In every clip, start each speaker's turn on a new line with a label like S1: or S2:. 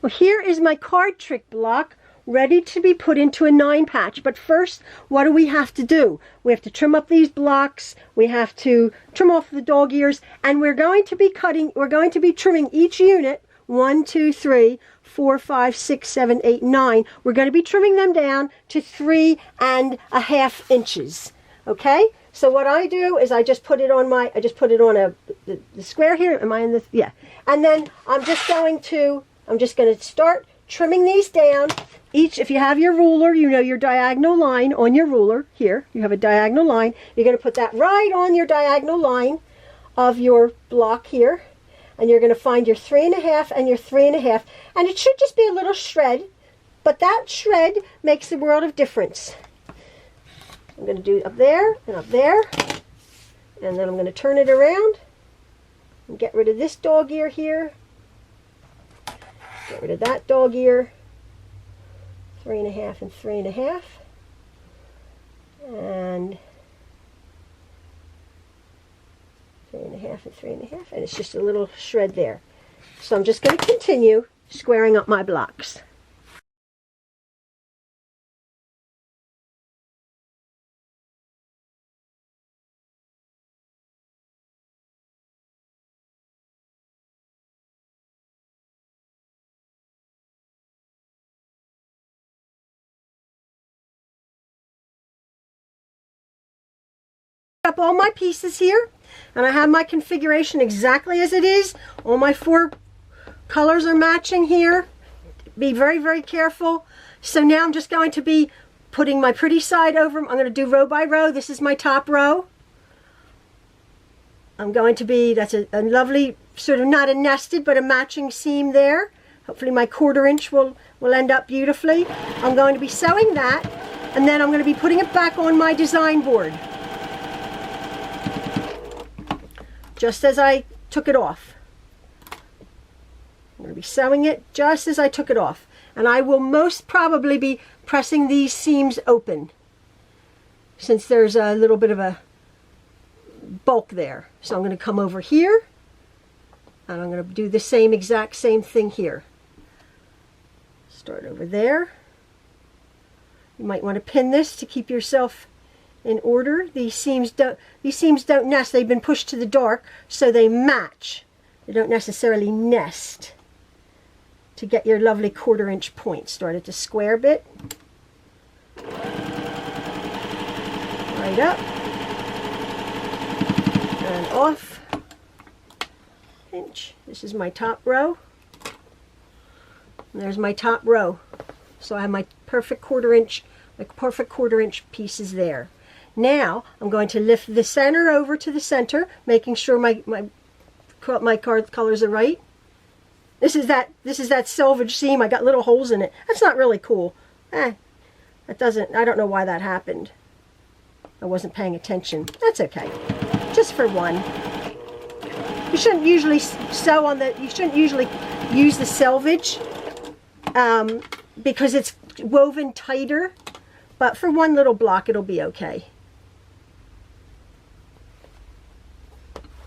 S1: Well, here is my card trick block ready to be put into a 9 patch. But first, what do we have to do? We have to trim up these blocks, we have to trim off the dog ears, and we're going to be trimming each unit 1, 2, 3, 4, 5, 6, 7, 8, 9. We're going to be trimming them down to 3.5 inches. Okay? So what I do is I just put it on the square here. Am I in the, yeah. And then I'm just going to start trimming these down. Each, if you have your ruler, you know your diagonal line on your ruler. Here, you have a diagonal line. You're going to put that right on your diagonal line of your block here. And you're going to find your 3.5 and your 3.5. And it should just be a little shred, but that shred makes a world of difference. I'm going to do up there and up there. And then I'm going to turn it around and get rid of this dog ear here. Get rid of that dog ear. 3.5 and 3.5. And 3.5 and 3.5. And it's just a little shred there. So I'm just going to continue squaring up my blocks. Up all my pieces here, and I have my configuration exactly as it is. All my 4 colors are matching here. Be very, very careful. So now I'm just going to be putting my pretty side over. I'm going to do row by row. This is my top row. I'm going to be, that's a lovely sort of, not a nested, but a matching seam there. Hopefully my 1/4 inch will end up beautifully. I'm going to be sewing that, and then I'm going to be putting it back on my design board, just as I took it off. I'm going to be sewing it just as I took it off. And I will most probably be pressing these seams open, since there's a little bit of a bulk there. So I'm going to come over here, and I'm going to do the exact same thing here. Start over there. You might want to pin this to keep yourself in order. These seams don't nest. They've been pushed to the dark, so they match. They don't necessarily nest. To get your lovely 1/4 inch point, start at the square bit, right up and off. Inch. This is my top row. And there's my top row. So I have my perfect 1/4 inch, pieces there. Now I'm going to lift the center over to the center, making sure my card colors are right. This is that selvage seam. I got little holes in it. That's not really cool. I don't know why that happened. I wasn't paying attention. That's okay. Just for one. You shouldn't usually you shouldn't usually use the selvage because it's woven tighter, but for one little block it'll be okay.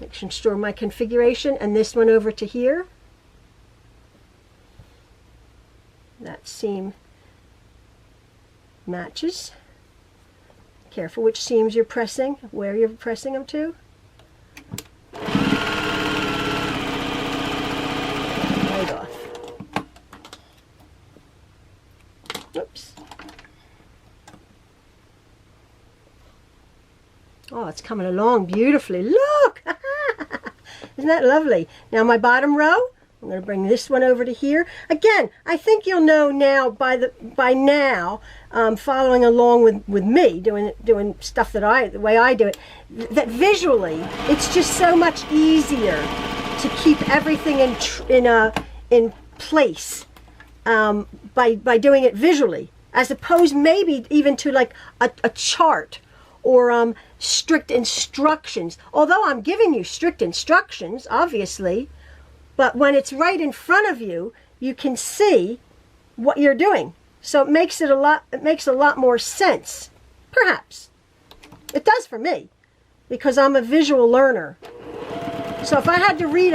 S1: Make sure my configuration, and this one over to here. That seam matches. Careful which seams you're pressing, where you're pressing them to. Right off. Oops. Oh, it's coming along beautifully. Look! Isn't that lovely? Now my bottom row, I'm going to bring this one over to here. Again, I think you'll know now by now, following along with me doing stuff the way I do it, that visually it's just so much easier to keep everything in place by doing it visually, as opposed maybe even to like a chart or strict instructions. Although I'm giving you strict instructions, obviously. But when it's right in front of you, you can see what you're doing. So it makes a lot more sense. Perhaps. It does for me, because I'm a visual learner. So if I had to read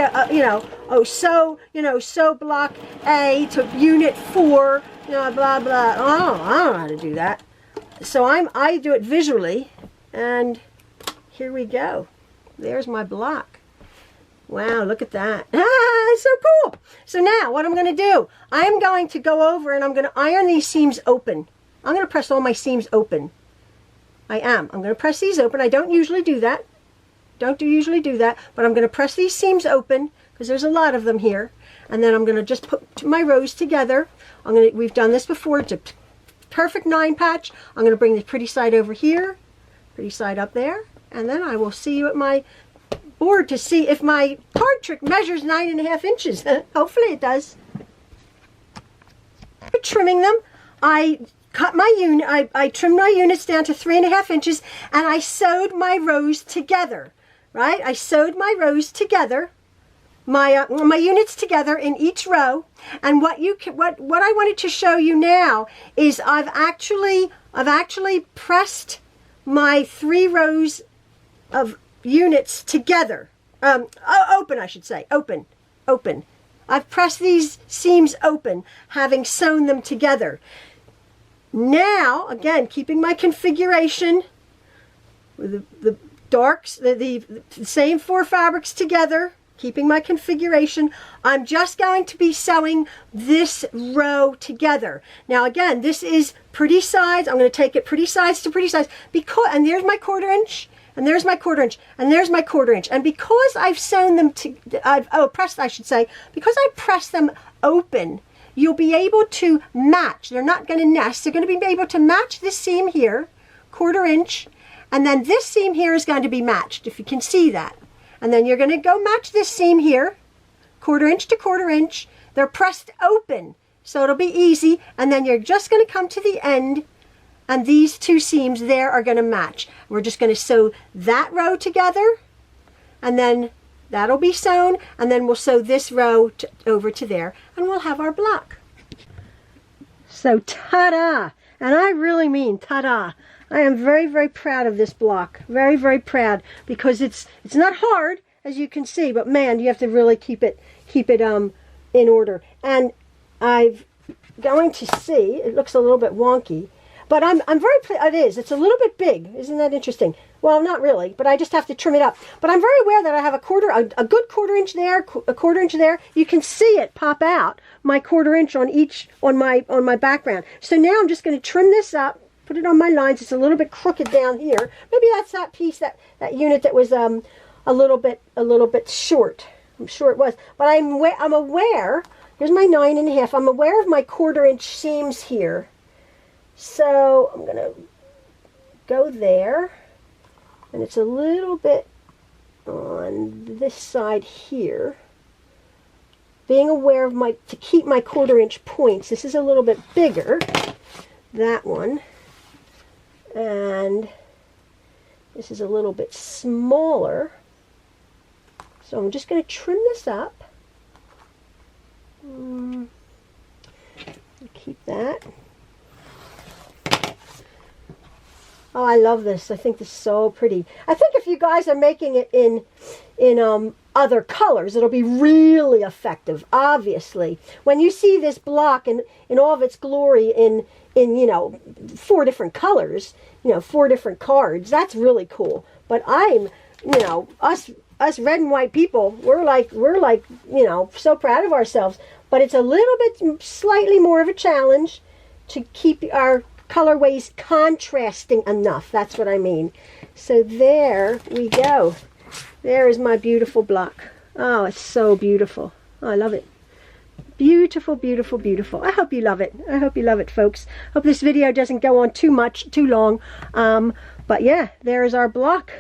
S1: oh, sew, you know, sew block A to unit 4, you know, blah, blah. Oh, I don't know how to do that. So I do it visually, and here we go. There's my block. Wow, look at that. Ah, so cool. So now what I'm going to do, I'm going to go over and I'm going to iron these seams open. I'm going to press all my seams open. I'm going to press these open. I don't usually do that. Usually do that, but I'm going to press these seams open because there's a lot of them here. And then I'm going to just put my rows together. We've done this before. It's a perfect 9 patch. I'm going to bring the pretty side over here, pretty side up there, and then I will see you at my board to see if my card trick measures 9.5 inches. Hopefully it does. For trimming them, I cut my unit. I trimmed my units down to 3.5 inches, and I sewed my rows together. Right? I sewed my rows together, my units together in each row. And what I wanted to show you now is I've actually pressed my 3 rows of units together. Open, I should say. Open. I've pressed these seams open, having sewn them together. Now, again, keeping my configuration with the darks, the same 4 fabrics together, keeping my configuration, I'm just going to be sewing this row together. Now again, this is pretty sides. I'm going to take it pretty sides to pretty sides, because, and there's my 1/4 inch, and there's my 1/4 inch, and there's my 1/4 inch. And because I've sewn them to, pressed, I should say, because I pressed them open, you'll be able to match. They're not going to nest. They're going to be able to match this seam here, 1/4 inch, and then this seam here is going to be matched, if you can see that. And then you're going to go match this seam here, 1/4 inch to 1/4 inch. They're pressed open, so it'll be easy. And then you're just going to come to the end, and these 2 seams there are going to match. We're just going to sew that row together, and then that'll be sewn, and then we'll sew this row over to there, and we'll have our block. So ta-da! And I really mean ta-da! I am very, very proud of this block. Very, very proud, because it's not hard, as you can see, but man, you have to really keep it in order. And I'm going to see, it looks a little bit wonky, but I'm very pleased. It's a little bit big. Isn't that interesting? Well, not really, but I just have to trim it up. But I'm very aware that I have a good 1/4 inch there, a 1/4 inch there. You can see it pop out, my 1/4 inch on my background. So now I'm just going to trim this up, put it on my lines. It's a little bit crooked down here. Maybe that's that piece, that unit that was a little bit short. I'm sure it was. But I'm aware. Here's my 9.5. I'm aware of my 1/4 inch seams here. So I'm going to go there, and it's a little bit on this side here. Being aware of to keep my 1/4 inch points. This is a little bit bigger, that one. And this is a little bit smaller. So I'm just going to trim this up. Keep that. Oh, I love this. I think this is so pretty. I think if you guys are making it in other colors, it'll be really effective, obviously. When you see this block in all of its glory in 4 different colors, 4 different cards, that's really cool. But us red and white people, we're like so proud of ourselves. But it's a little bit slightly more of a challenge to keep our colorways contrasting enough. That's what I mean. So there we go. There is my beautiful block. Oh, it's so beautiful. Oh, I love it. Beautiful, beautiful, beautiful. I hope you love it. I hope you love it, folks. Hope this video doesn't go on too long. But yeah, there is our block.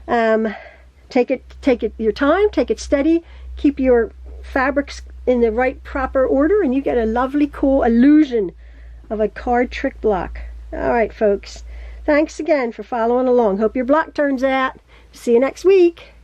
S1: Take it your time. Take it steady. Keep your fabrics in the right proper order, and you get a lovely, cool illusion of a card trick block. All right, folks. Thanks again for following along. Hope your block turns out. See you next week.